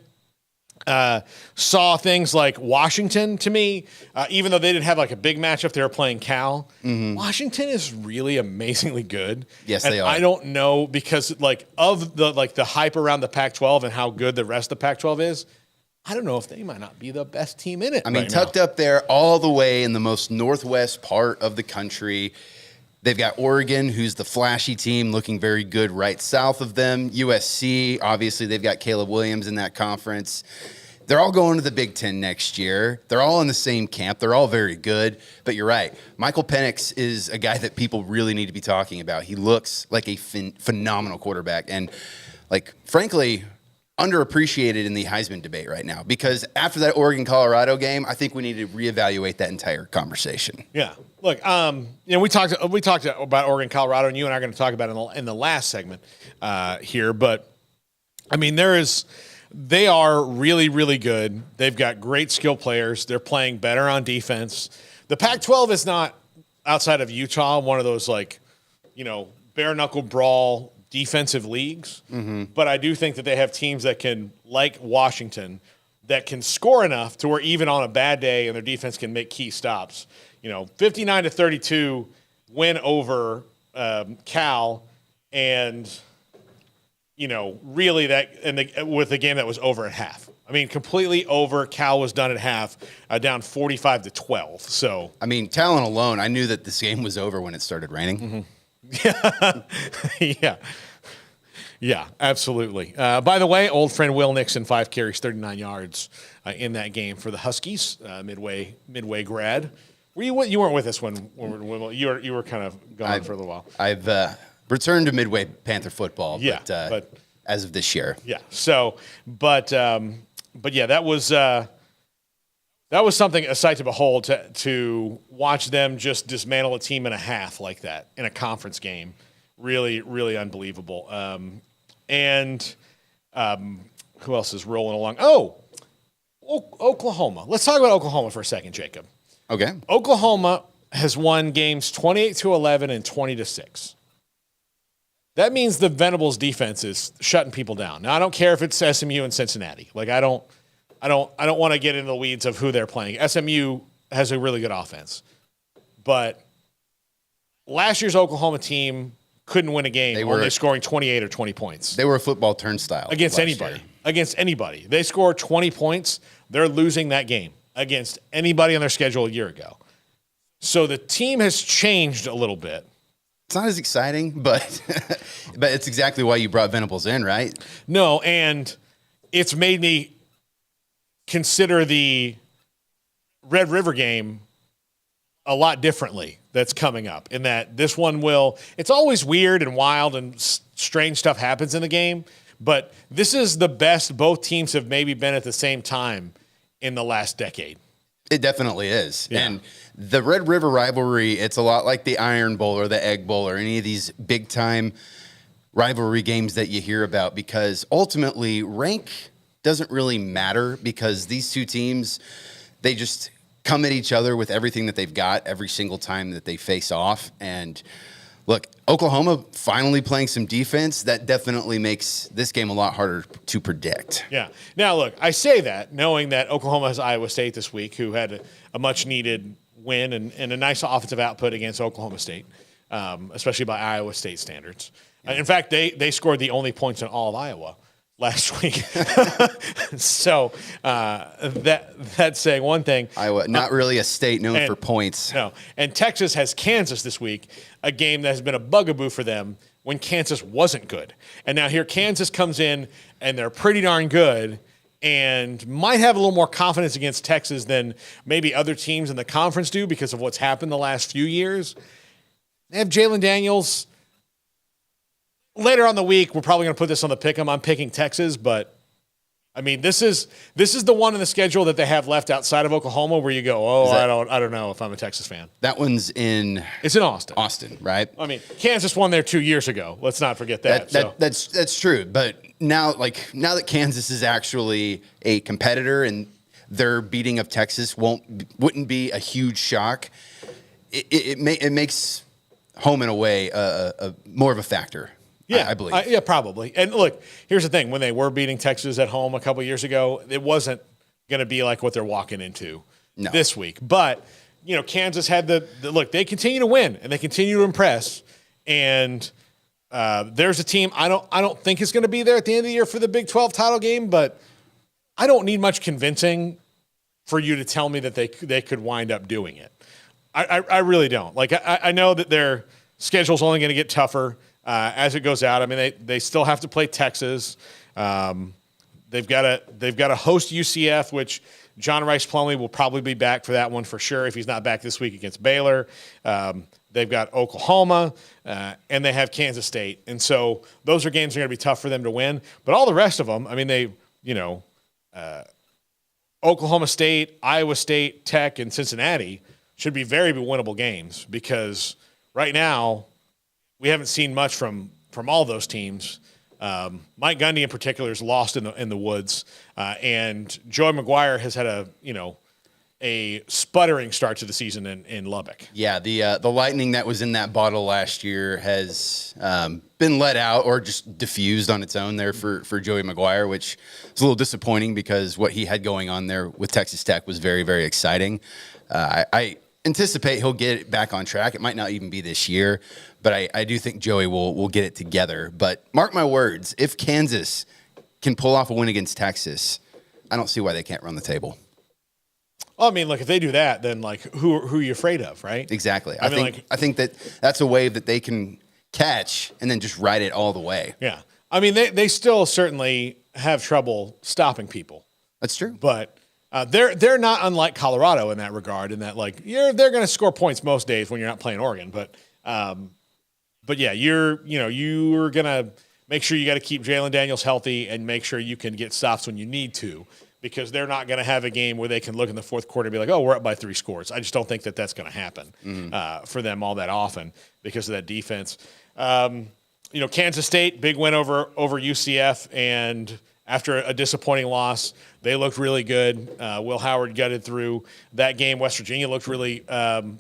saw things like Washington. To me, even though they didn't have like a big matchup, they were playing Cal. Mm-hmm. Washington is really amazingly good. Yes, and they are. I don't know because of the hype around the Pac-12 and how good the rest of the Pac-12 is. I don't know if they might not be the best team in it. I mean, tucked up there all the way in the most northwest part of the country. They've got Oregon, who's the flashy team, looking very good right south of them. USC, obviously, they've got Caleb Williams in that conference. They're all going to the Big Ten next year. They're all in the same camp. They're all very good. But you're right. Michael Penix is a guy that people really need to be talking about. He looks like a phenomenal quarterback. And, frankly, underappreciated in the Heisman debate right now because after that Oregon-Colorado game, I think we need to reevaluate that entire conversation. Yeah. Look, we talked about Oregon-Colorado, and you and I are going to talk about it in the last segment here. But, I mean, they are really, really good. They've got great skill players. They're playing better on defense. The Pac-12 is not, outside of Utah, one of those, bare-knuckle brawl defensive leagues, but I do think that they have teams that can, like Washington, that can score enough to where even on a bad day and their defense can make key stops. 59-32 win over Cal, and really with the game that was over at half. I mean, completely over. Cal was done at half, down 45-12. So I mean, talent alone, I knew that this game was over when it started raining. Mm-hmm. Yeah, absolutely. By the way, old friend Will Nixon, 5 carries, 39 yards in that game for the Huskies. Midway grad. You weren't with us when you were kind of gone for a little while. I've returned to Midway Panther football. Yeah, but as of this year. Yeah. So, but yeah, that was something, a sight to behold, to watch them just dismantle a team and a half like that in a conference game. Really, really unbelievable. Who else is rolling along? Oklahoma. Let's talk about Oklahoma for a second, Jacob. Okay. Oklahoma has won games 28-11 and 20-6. That means the Venables defense is shutting people down. Now, I don't care if it's SMU and Cincinnati. I don't want to get into the weeds of who they're playing. SMU has a really good offense. But last year's Oklahoma team couldn't win a game only scoring 28 or 20 points. They were a football turnstile. Against anybody. They score 20 points, they're losing that game against anybody on their schedule a year ago. So the team has changed a little bit. It's not as exciting, but it's exactly why you brought Venables in, right? No, and it's made me consider the Red River game a lot differently that's coming up, in that this one it's always weird and wild and strange stuff happens in the game, but this is the best both teams have maybe been at the same time in the last decade. It definitely is. Yeah. And the Red River rivalry, it's a lot like the Iron Bowl or the Egg Bowl or any of these big time rivalry games that you hear about, because ultimately rank doesn't really matter, because these two teams, come at each other with everything that they've got every single time that they face off. And look, Oklahoma finally playing some defense, that definitely makes this game a lot harder to predict. Yeah. Now, look, I say that knowing that Oklahoma has Iowa State this week, who had a much-needed win and a nice offensive output against Oklahoma State, especially by Iowa State standards. In fact, they scored the only points in all of Iowa last week. So that's saying one thing. Iowa, not really a state known for points. No. And Texas has Kansas this week, a game that has been a bugaboo for them when Kansas wasn't good. And now here Kansas comes in, and they're pretty darn good and might have a little more confidence against Texas than maybe other teams in the conference do because of what's happened the last few years. They have Jalen Daniels. Later on the week, we're probably going to put this on the pick'em. I'm picking Texas, but I mean, this is the one in the schedule that they have left outside of Oklahoma where you go, I don't know if I'm a Texas fan. That one's in. It's in Austin. Austin, right? I mean, Kansas won there 2 years ago. Let's not forget that. That's true. But now that Kansas is actually a competitor and their beating of Texas wouldn't be a huge shock. It makes home and away more of a factor. Yeah, I believe. Yeah, probably. And look, here's the thing: when they were beating Texas at home a couple years ago, it wasn't going to be like what they're walking into this week. But Kansas had the look. They continue to win and they continue to impress. And there's a team I don't think is going to be there at the end of the year for the Big 12 title game, but I don't need much convincing for you to tell me that they could wind up doing it. I really don't. Like I know that their schedule's only going to get tougher as it goes out. I mean, they still have to play Texas. They've got to host UCF, which John Rice Plumlee will probably be back for that one for sure if he's not back this week against Baylor. They've got Oklahoma, and they have Kansas State. And so those are games that are going to be tough for them to win. But all the rest of them, I mean, Oklahoma State, Iowa State, Tech, and Cincinnati should be very winnable games because right now we haven't seen much from all those teams. Mike Gundy in particular is lost in the woods, and Joey McGuire has had a sputtering start to the season in Lubbock. Yeah, the lightning that was in that bottle last year has been let out or just diffused on its own there for Joey McGuire, which is a little disappointing because what he had going on there with Texas Tech was very, very exciting. I anticipate he'll get it back on track. It might not even be this year, but I do think Joey will get it together. But mark my words, if Kansas can pull off a win against Texas, I don't see why they can't run the table. Well, I mean, look, if they do that, then who are you afraid of, right? Exactly. I think that's a wave that they can catch and then just ride it all the way. Yeah. I mean, they still certainly have trouble stopping people. That's true. But they're not unlike Colorado in that regard, in that they're going to score points most days when you're not playing Oregon. But yeah, you're going to make sure you got to keep Jalen Daniels healthy and make sure you can get stops when you need to, because they're not going to have a game where they can look in the fourth quarter and be like, oh, we're up by 3 scores. I just don't think that that's going to happen for them all that often because of that defense. Kansas State, big win over UCF, and after a disappointing loss, they looked really good. Will Howard gutted through that game. West Virginia looked really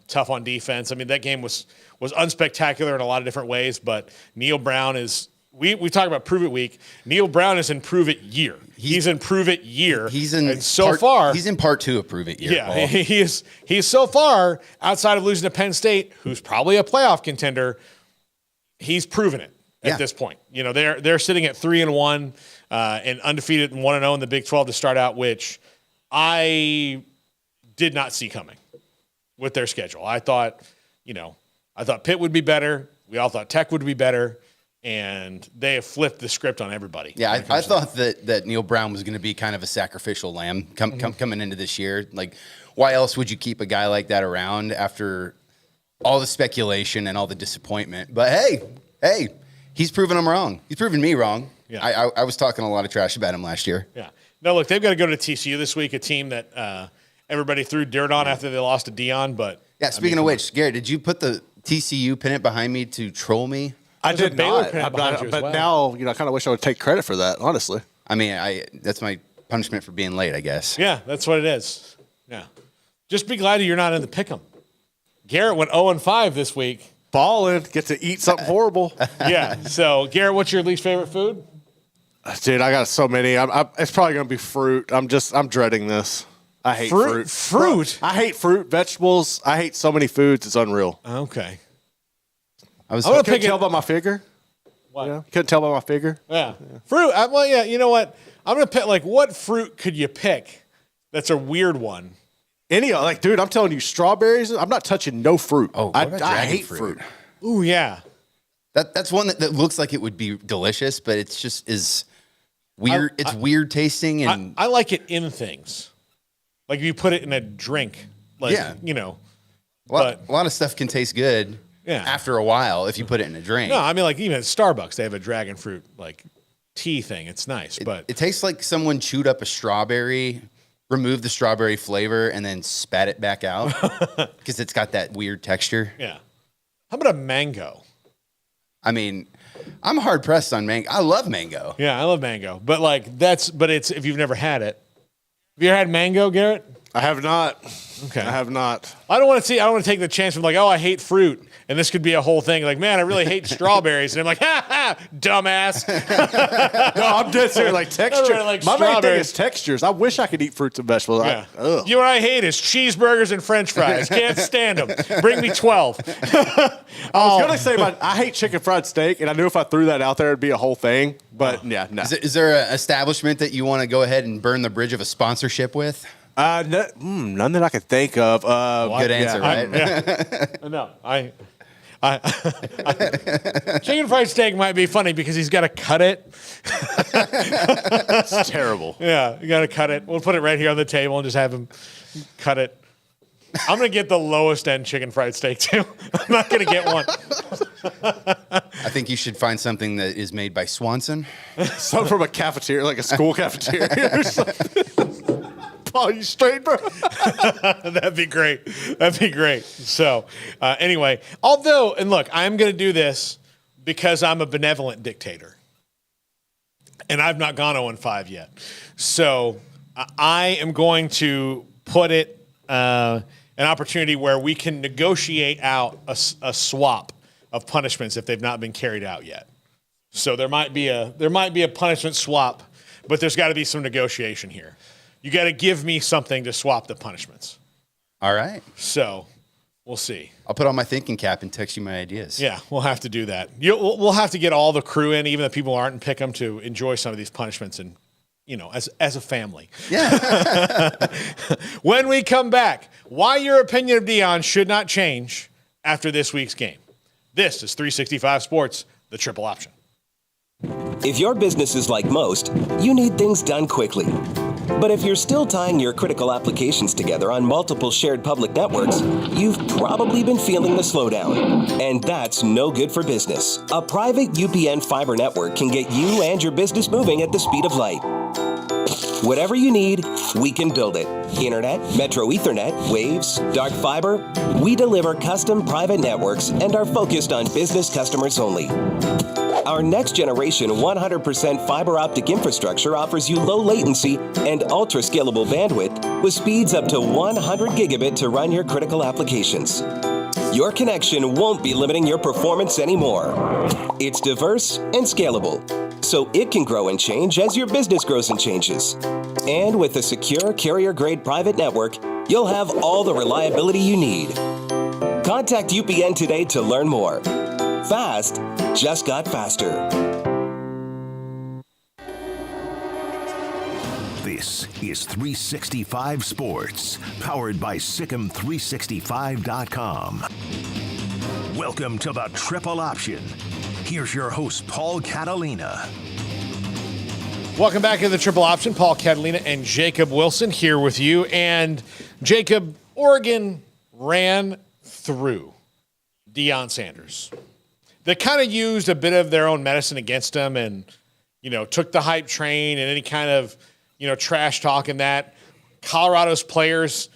tough on defense. I mean, that game was unspectacular in a lot of different ways, but Neil Brown is – we talk about Prove It Week. Neil Brown is in Prove It year. He's in Prove It year. He's in He's in part 2 of Prove It year. Yeah, he is so far outside of losing to Penn State, who's probably a playoff contender. He's proven it at this point. They're sitting at 3-1 and undefeated and 1-0 in the Big 12 to start out, which I did not see coming with their schedule. I thought Pitt would be better. We all thought Tech would be better. And they have flipped the script on everybody. Yeah, I thought that Neil Brown was going to be kind of a sacrificial lamb coming into this year. Like, why else would you keep a guy like that around after all the speculation and all the disappointment? But hey, he's proven them wrong. He's proven me wrong. Yeah. I was talking a lot of trash about him last year. Yeah. No, look, they've got to go to TCU this week, a team that everybody threw dirt on after they lost to Dion. But yeah, speaking of which, Garrett, did you put the TCU pennant behind me to troll me? I did not. But now, I kind of wish I would take credit for that, honestly. I mean, that's my punishment for being late, I guess. Yeah, that's what it is. Yeah. Just be glad you're not in the pick'em. Garrett went 0-5 this week. Balling, get to eat something horrible. Yeah. So, Garrett, what's your least favorite food? Dude, I got so many. It's probably going to be fruit. I'm dreading this. I hate fruit. Fruit? I hate fruit, vegetables. I hate so many foods. It's unreal. Okay. I was Couldn't hoping tell by my figure. What? Yeah. Couldn't tell by my figure. Yeah. Fruit. Well, yeah, you know what? I'm going to pick, like, what fruit could you pick that's a weird one? Dude, I'm telling you, strawberries, I'm not touching no fruit. Oh, what about I dragon hate fruit? Ooh, yeah. That's one that looks like it would be delicious, but it's just is weird. It's weird tasting, and I like it in things. Like if you put it in a drink, like, Yeah. you know. a lot of stuff can taste good after a while if you put it in a drink. No, I mean, like even at Starbucks, they have a dragon fruit, like, tea thing. It's nice, but It tastes like someone chewed up a strawberry, removed the strawberry flavor, and then spat it back out because it's got that weird texture. yeah. How about a mango? I mean, I'm hard pressed on mango. I love mango. Yeah, I love mango, but it's if you've never had it. Have you ever had mango, Garrett? I have not. Okay. I have not. I don't want to take the chance of like, oh, I hate fruit. And this could be a whole thing. Like, man, I really hate strawberries. And I'm like, ha, dumbass. No, I'm dead serious. Like texture. Everybody likes My main thing strawberries. is textures. I wish I could eat fruits and vegetables. Yeah. You know what I hate is cheeseburgers and French fries. Can't stand them. Bring me 12. I was going to say, I hate chicken fried steak, and I knew if I threw that out there, it'd be a whole thing. But yeah, no. Is there an establishment that you want to go ahead and burn the bridge of a sponsorship with? None that I could think of. Good answer, right? No, chicken fried steak might be funny because he's got to cut it. It's terrible. Yeah, you got to cut it. We'll put it right here on the table and just have him cut it. I'm going to get the lowest end chicken fried steak too. I'm not going to get one. I think you should find something that is made by Swanson. Something from a cafeteria, like a school cafeteria or something. Oh, you straight, bro? That'd be great. That'd be great. So, anyway, and look, I'm going to do this because I'm a benevolent dictator. And I've not gone 0-5 yet. So, I am going to put it an opportunity where we can negotiate out a swap of punishments if they've not been carried out yet. So there might be a punishment swap, but there's got to be some negotiation here. You got to give me something to swap the punishments. All right. So we'll see. I'll put on my thinking cap and text you my ideas. Yeah, we'll have to do that. We'll have to get all the crew in, even the people who aren't in Pick'em, to enjoy some of these punishments and, as a family. Yeah. When we come back, why your opinion of Dion should not change after this week's game. This is 365 Sports, the triple option. If your business is like most, you need things done quickly. But if you're still tying your critical applications together on multiple shared public networks, you've probably been feeling the slowdown. And that's no good for business. A private UPN fiber network can get you and your business moving at the speed of light. Whatever you need, we can build it. Internet, Metro Ethernet, Waves, dark fiber. We deliver custom private networks and are focused on business customers only. Our next generation 100% fiber optic infrastructure offers you low latency and ultra scalable bandwidth with speeds up to 100 gigabit to run your critical applications. Your connection won't be limiting your performance anymore. It's diverse and scalable, so it can grow and change as your business grows and changes. And with a secure carrier-grade private network, you'll have all the reliability you need. Contact UPN today to learn more. Fast just got faster. This is 365 Sports, powered by Sikkim365.com. Welcome to the Triple Option. Here's your host, Paul Catalina. Welcome back to the Triple Option. Paul Catalina and Jacob Wilson here with you. And Jacob, Oregon ran through Deion Sanders. They kind of used a bit of their own medicine against him and, took the hype train and any kind of, trash talk in that. Colorado's players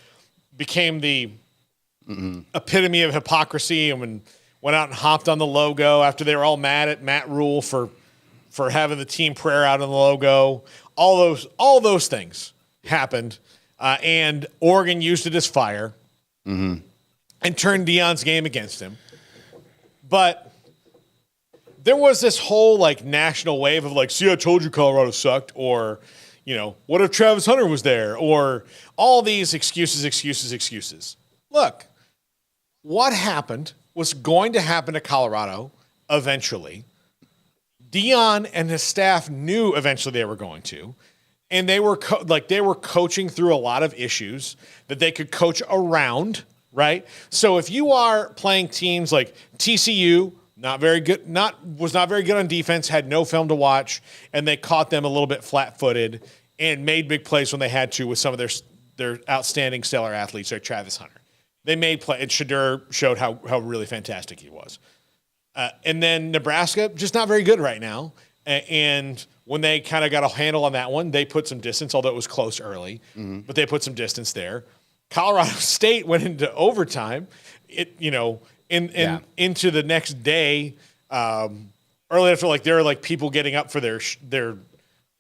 became the epitome of hypocrisy and went out and hopped on the logo after they were all mad at Matt Rule for having the team prayer out on the logo. All those things happened. and Oregon used it as fire and turned Deion's game against him. But there was this whole like national wave of like, see, I told you Colorado sucked, or, what if Travis Hunter was there, or all these excuses. Look, what happened was going to happen to Colorado eventually. Deion and his staff knew eventually they were going to, and they were coaching through a lot of issues that they could coach around, right? So if you are playing teams like TCU, was not very good on defense, had no film to watch, and they caught them a little bit flat-footed and made big plays when they had to with some of their outstanding stellar athletes like Travis Hunter. They made play, and Shedeur showed how really fantastic he was. And then Nebraska, just not very good right now. And when they kind of got a handle on that one, they put some distance, although it was close early. But they put some distance there. Colorado State went into overtime. Into the next day, early after, like there were like people getting up for their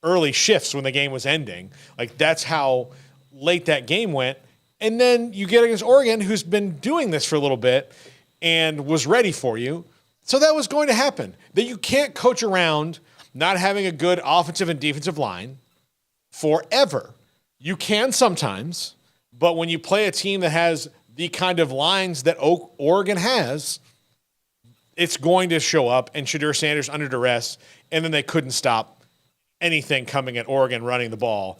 early shifts when the game was ending. Like that's how late that game went. And then you get against Oregon, who's been doing this for a little bit and was ready for you. So that was going to happen. That you can't coach around not having a good offensive and defensive line forever. You can sometimes, but when you play a team that has the kind of lines that Oregon has, it's going to show up, and Shedeur Sanders under duress, and then they couldn't stop anything coming at Oregon running the ball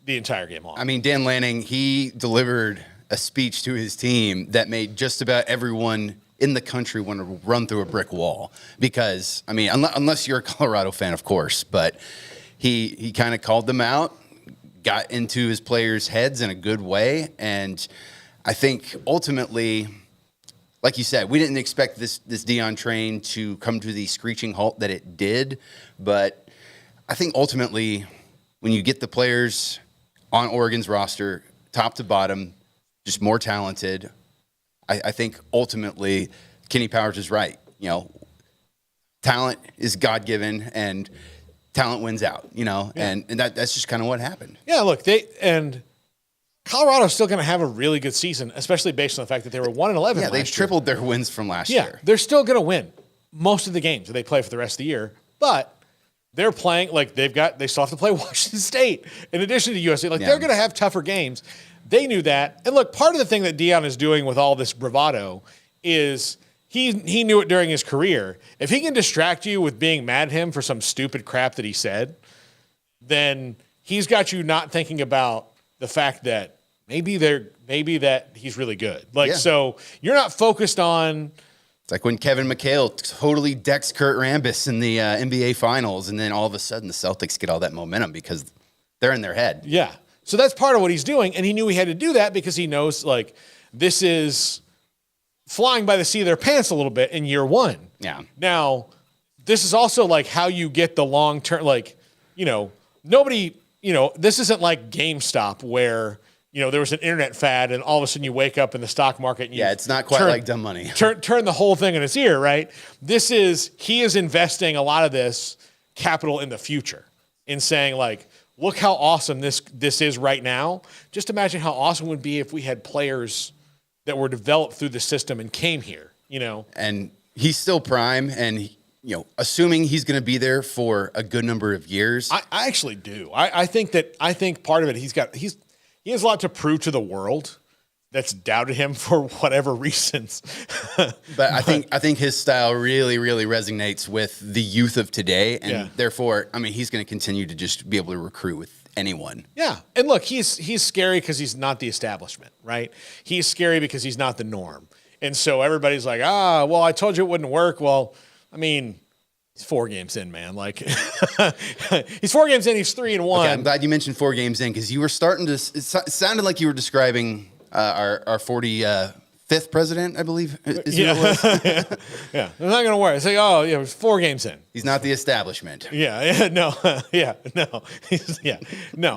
the entire game long. I mean, Dan Lanning, he delivered a speech to his team that made just about everyone in the country want to run through a brick wall because, I mean, unless you're a Colorado fan, of course, but he kind of called them out, got into his players' heads in a good way, and I think ultimately, like you said, we didn't expect this Deion train to come to the screeching halt that it did, but I think ultimately when you get the players on Oregon's roster, top to bottom, just more talented, I think ultimately Kenny Powers is right. Talent is God-given, and talent wins out, and that's just kind of what happened. Yeah, look, Colorado's still going to have a really good season, especially based on the fact that they were 1-11 Yeah, they tripled their wins from last year. Yeah, they're still going to win most of the games that they play for the rest of the year, but they're playing like they still have to play Washington State in addition to USC. They're going to have tougher games. They knew that. And look, part of the thing that Deion is doing with all this bravado is he knew it during his career. If he can distract you with being mad at him for some stupid crap that he said, then he's got you not thinking about the fact that maybe that he's really good. So you're not focused on. It's like when Kevin McHale totally decks Kurt Rambis in the NBA Finals, and then all of a sudden the Celtics get all that momentum because they're in their head. Yeah. So that's part of what he's doing, and he knew he had to do that because he knows this is flying by the seat of their pants a little bit in year one. Yeah. Now, this is also how you get the long term. Nobody. This isn't like GameStop where there was an internet fad and all of a sudden you wake up in the stock market. And it's not quite like dumb money. Turn the whole thing in its ear, right? He is investing a lot of this capital in the future in saying look how awesome this is right now. Just imagine how awesome it would be if we had players that were developed through the system and came here, And he's still prime, and assuming he's going to be there for a good number of years. I actually do. I think part of it he has a lot to prove to the world that's doubted him for whatever reasons. But I think his style really, really resonates with the youth of today, and therefore, I mean, he's going to continue to just be able to recruit with anyone. Yeah, and look, he's scary because he's not the establishment, right? He's scary because he's not the norm, and so everybody's like, well, I told you it wouldn't work. Well, I mean, he's 4 games in, man. He's 4 games in. He's 3-1. Okay, I'm glad you mentioned 4 games in because you were starting to. It sounded like you were describing our 45th president, I believe. Is who it was? Yeah, it's not going to work. It's it was 4 games in. He's not the establishment. No.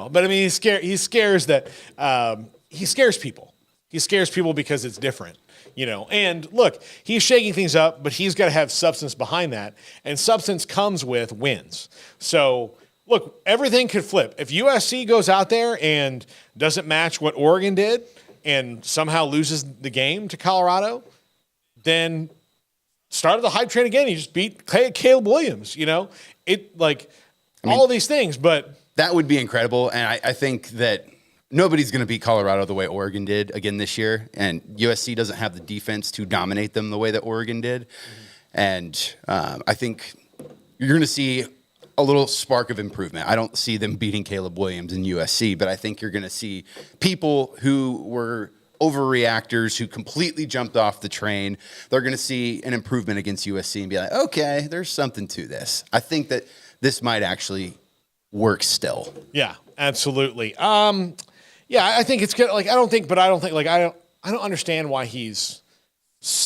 But I mean, he scares people. He scares people because it's different. And look, he's shaking things up, but he's got to have substance behind that. And substance comes with wins. So look, everything could flip. If USC goes out there and doesn't match what Oregon did and somehow loses the game to Colorado, then started the hype train again. He just beat Caleb Williams, all these things. But that would be incredible. And I think that nobody's going to beat Colorado the way Oregon did again this year. And USC doesn't have the defense to dominate them the way that Oregon did. Mm-hmm. And I think you're going to see a little spark of improvement. I don't see them beating Caleb Williams in USC, but I think you're going to see people who were overreactors who completely jumped off the train. They're going to see an improvement against USC and be like, okay, there's something to this. I think that this might actually work still. Yeah, absolutely. I think it's good. I don't understand why he's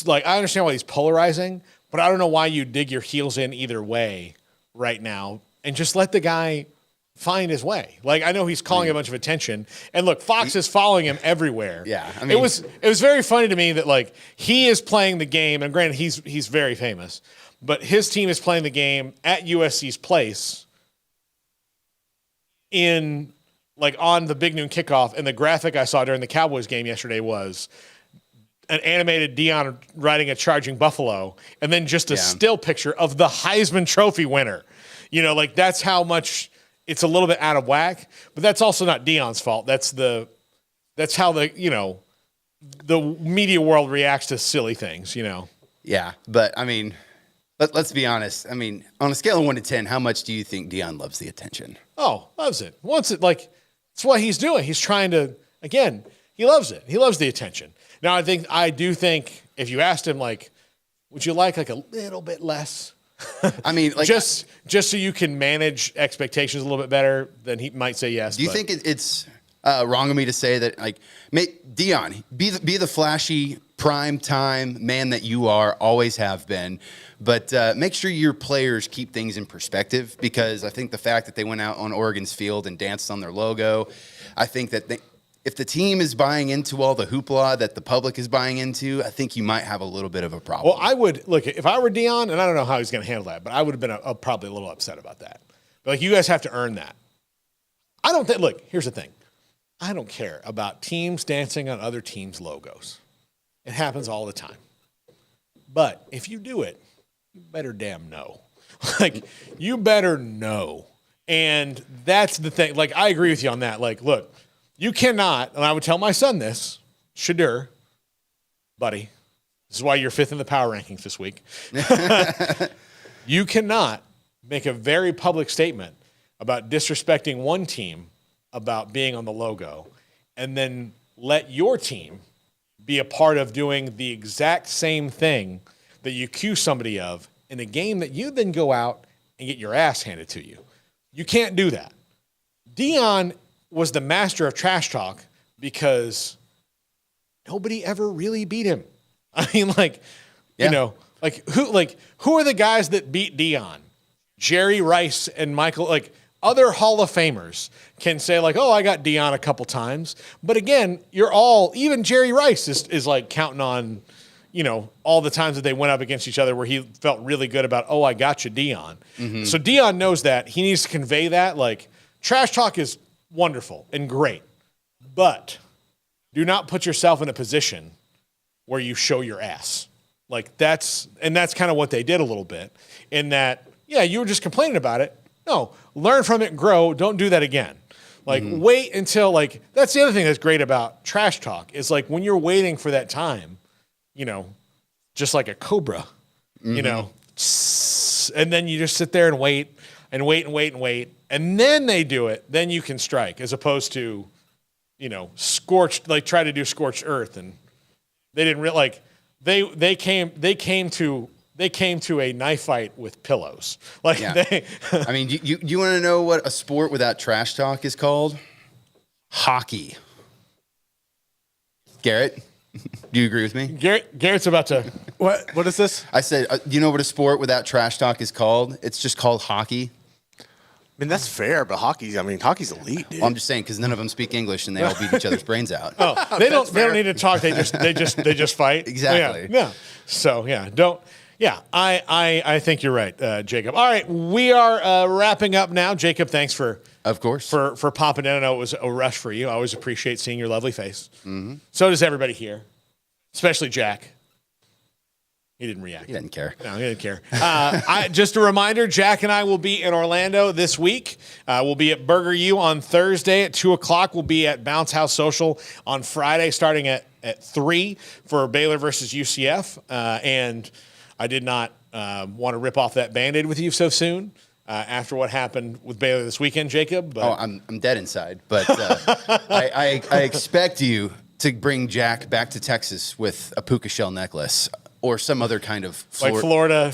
I understand why he's polarizing, but I don't know why you dig your heels in either way right now and just let the guy find his way. I know he's calling a bunch of attention, and look, Fox is following him everywhere. Yeah, it was very funny to me that he is playing the game, and granted he's very famous, but his team is playing the game at USC's place in on the Big Noon kickoff, and the graphic I saw during the Cowboys game yesterday was an animated Deion riding a charging buffalo, and then just a still picture of the Heisman Trophy winner. That's how much it's a little bit out of whack, but that's also not Deion's fault. That's how the media world reacts to silly things, Yeah, but let's be honest. On a scale of 1 to 10, how much do you think Deion loves the attention? Oh, loves it. Wants it. It's what he's doing. He's trying to, again, he loves it. He loves the attention. Now, I do think if you asked him, would you like a little bit less? Just so you can manage expectations a little bit better, then he might say yes. Do you think it's wrong of me to say that, Deion, be the flashy prime time man that you are, always have been, but make sure your players keep things in perspective, because I think the fact that they went out on Oregon's field and danced on their logo, I think that if the team is buying into all the hoopla that the public is buying into, I think you might have a little bit of a problem. Well, I would look if I were Deion, and I don't know how he's going to handle that, but I would have been probably a little upset about that. But you guys have to earn that. I don't think. Look, here's the thing. I don't care about teams dancing on other teams' logos. It happens all the time. But if you do it, you better damn know. You better know. And that's the thing. I agree with you on that. Look. You cannot, and I would tell my son this, Shadur, buddy, this is why you're 5th in the power rankings this week. You cannot make a very public statement about disrespecting one team about being on the logo and then let your team be a part of doing the exact same thing that you accuse somebody of in a game that you then go out and get your ass handed to you. You can't do that. Deion was the master of trash talk because nobody ever really beat him. Who are the guys that beat Deion? Jerry Rice and Michael, other Hall of Famers can say oh, I got Deion a couple times. But again, even Jerry Rice is counting on, all the times that they went up against each other where he felt really good about, oh, I got you, Deion. Mm-hmm. So Deion knows that. He needs to convey that. Trash talk is wonderful and great, but do not put yourself in a position where you show your ass. That's kind of what they did a little bit in that, you were just complaining about it. No, learn from it, grow. Don't do that again. Wait until that's the other thing that's great about trash talk is when you're waiting for that time, just like a cobra, and then you just sit there and wait and wait and wait and wait. And then they do it, then you can strike, as opposed to, scorched, try to do scorched earth. And they didn't really, they came to a knife fight with pillows. Do you want to know what a sport without trash talk is called? Hockey. Garrett, do you agree with me? Garrett's about to. What is this? I said, do you know what a sport without trash talk is called? It's just called hockey. That's fair, but hockey's elite, dude. Well, I'm just saying because none of them speak English and they all beat each other's brains out. Oh, they don't need to talk. They just fight. Exactly. Yeah. So don't. Yeah, I think you're right, Jacob. All right, we are wrapping up now. Jacob, thanks for popping in. I know it was a rush for you. I always appreciate seeing your lovely face. Mm-hmm. So does everybody here, especially Jack. He didn't react. He didn't care. No, he didn't care. Just a reminder, Jack and I will be in Orlando this week. We'll be at Burger U on Thursday at 2 o'clock. We'll be at Bounce House Social on Friday starting at 3 for Baylor versus UCF. And I did not want to rip off that Band-Aid with you so soon after what happened with Baylor this weekend, Jacob. But I'm dead inside. But I expect you to bring Jack back to Texas with a puka shell necklace. Or some other kind of Florida,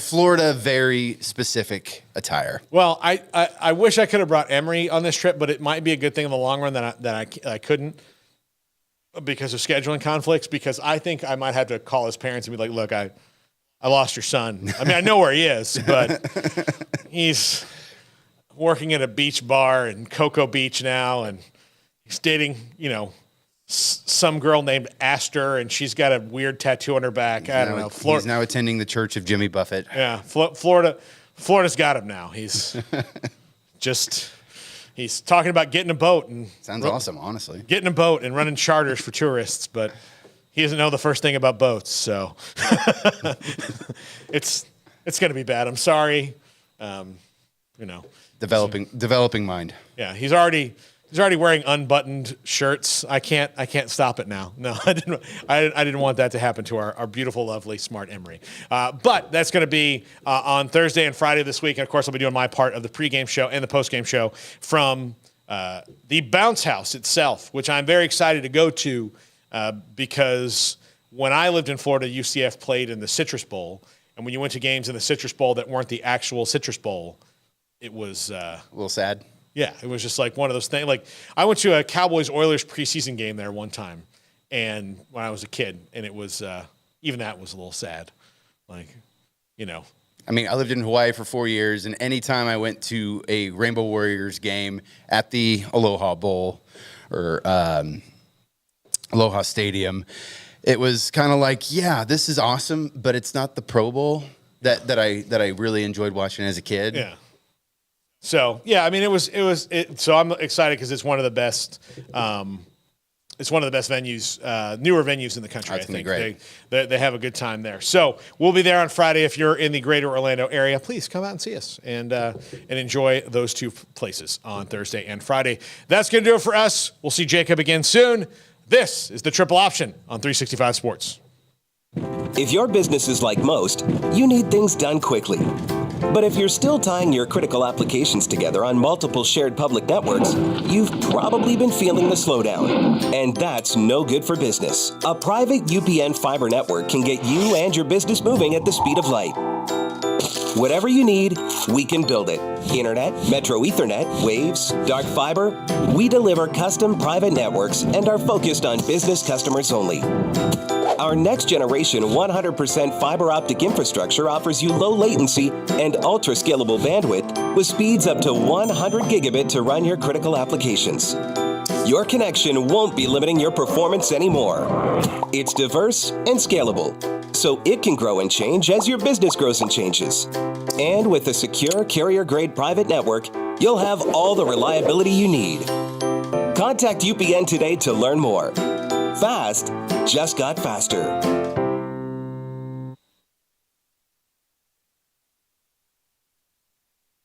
very specific attire. Well, I wish I could have brought Emery on this trip, but it might be a good thing in the long run that I couldn't because of scheduling conflicts. Because I think I might have to call his parents and be like, "Look, I lost your son. I mean, I know where he is, but he's working at a beach bar in Cocoa Beach now, and he's dating, some girl named Astor, and she's got a weird tattoo on her back. I don't know. He's now attending the Church of Jimmy Buffett. Yeah, Florida's got him now. He's he's talking about getting a boat and sounds awesome, honestly. Getting a boat and running charters for tourists, but he doesn't know the first thing about boats, so it's going to be bad. I'm sorry. Developing mind. Yeah, he's already wearing unbuttoned shirts. I can't stop it now. No, I didn't want that to happen to our beautiful, lovely, smart Emery. But that's going to be on Thursday and Friday this week. And of course, I'll be doing my part of the pregame show and the postgame show from the Bounce House itself, which I'm very excited to go to because when I lived in Florida, UCF played in the Citrus Bowl. And when you went to games in the Citrus Bowl that weren't the actual Citrus Bowl, it was a little sad. Yeah, it was just like one of those things. Like I went to a Cowboys-Oilers preseason game there one time, and when I was a kid, and it was even that was a little sad. Like, I mean, I lived in Hawaii for 4 years, and anytime I went to a Rainbow Warriors game at the Aloha Bowl or Aloha Stadium, it was kind of like, yeah, this is awesome, but it's not the Pro Bowl that I really enjoyed watching as a kid. Yeah. So yeah, I mean, so I'm excited because it's one of the best. It's one of the best venues, newer venues in the country. That's I think great. They have a good time there. So we'll be there on Friday. If you're in the greater Orlando area, please come out and see us and enjoy those two places on Thursday and Friday. That's going to do it for us. We'll see Jacob again soon. This is the Triple Option on 365 Sports. If your business is like most, you need things done quickly. But if you're still tying your critical applications together on multiple shared public networks, you've probably been feeling the slowdown. And that's no good for business. A private UPN fiber network can get you and your business moving at the speed of light. Whatever you need, we can build it. Internet, Metro Ethernet, Waves, dark fiber. We deliver custom private networks and are focused on business customers only. Our next generation 100% fiber optic infrastructure offers you low latency and ultra scalable bandwidth with speeds up to 100 gigabit to run your critical applications. Your connection won't be limiting your performance anymore. It's diverse and scalable, so it can grow and change as your business grows and changes. And with a secure carrier-grade private network, you'll have all the reliability you need. Contact UPN today to learn more. Fast just got faster.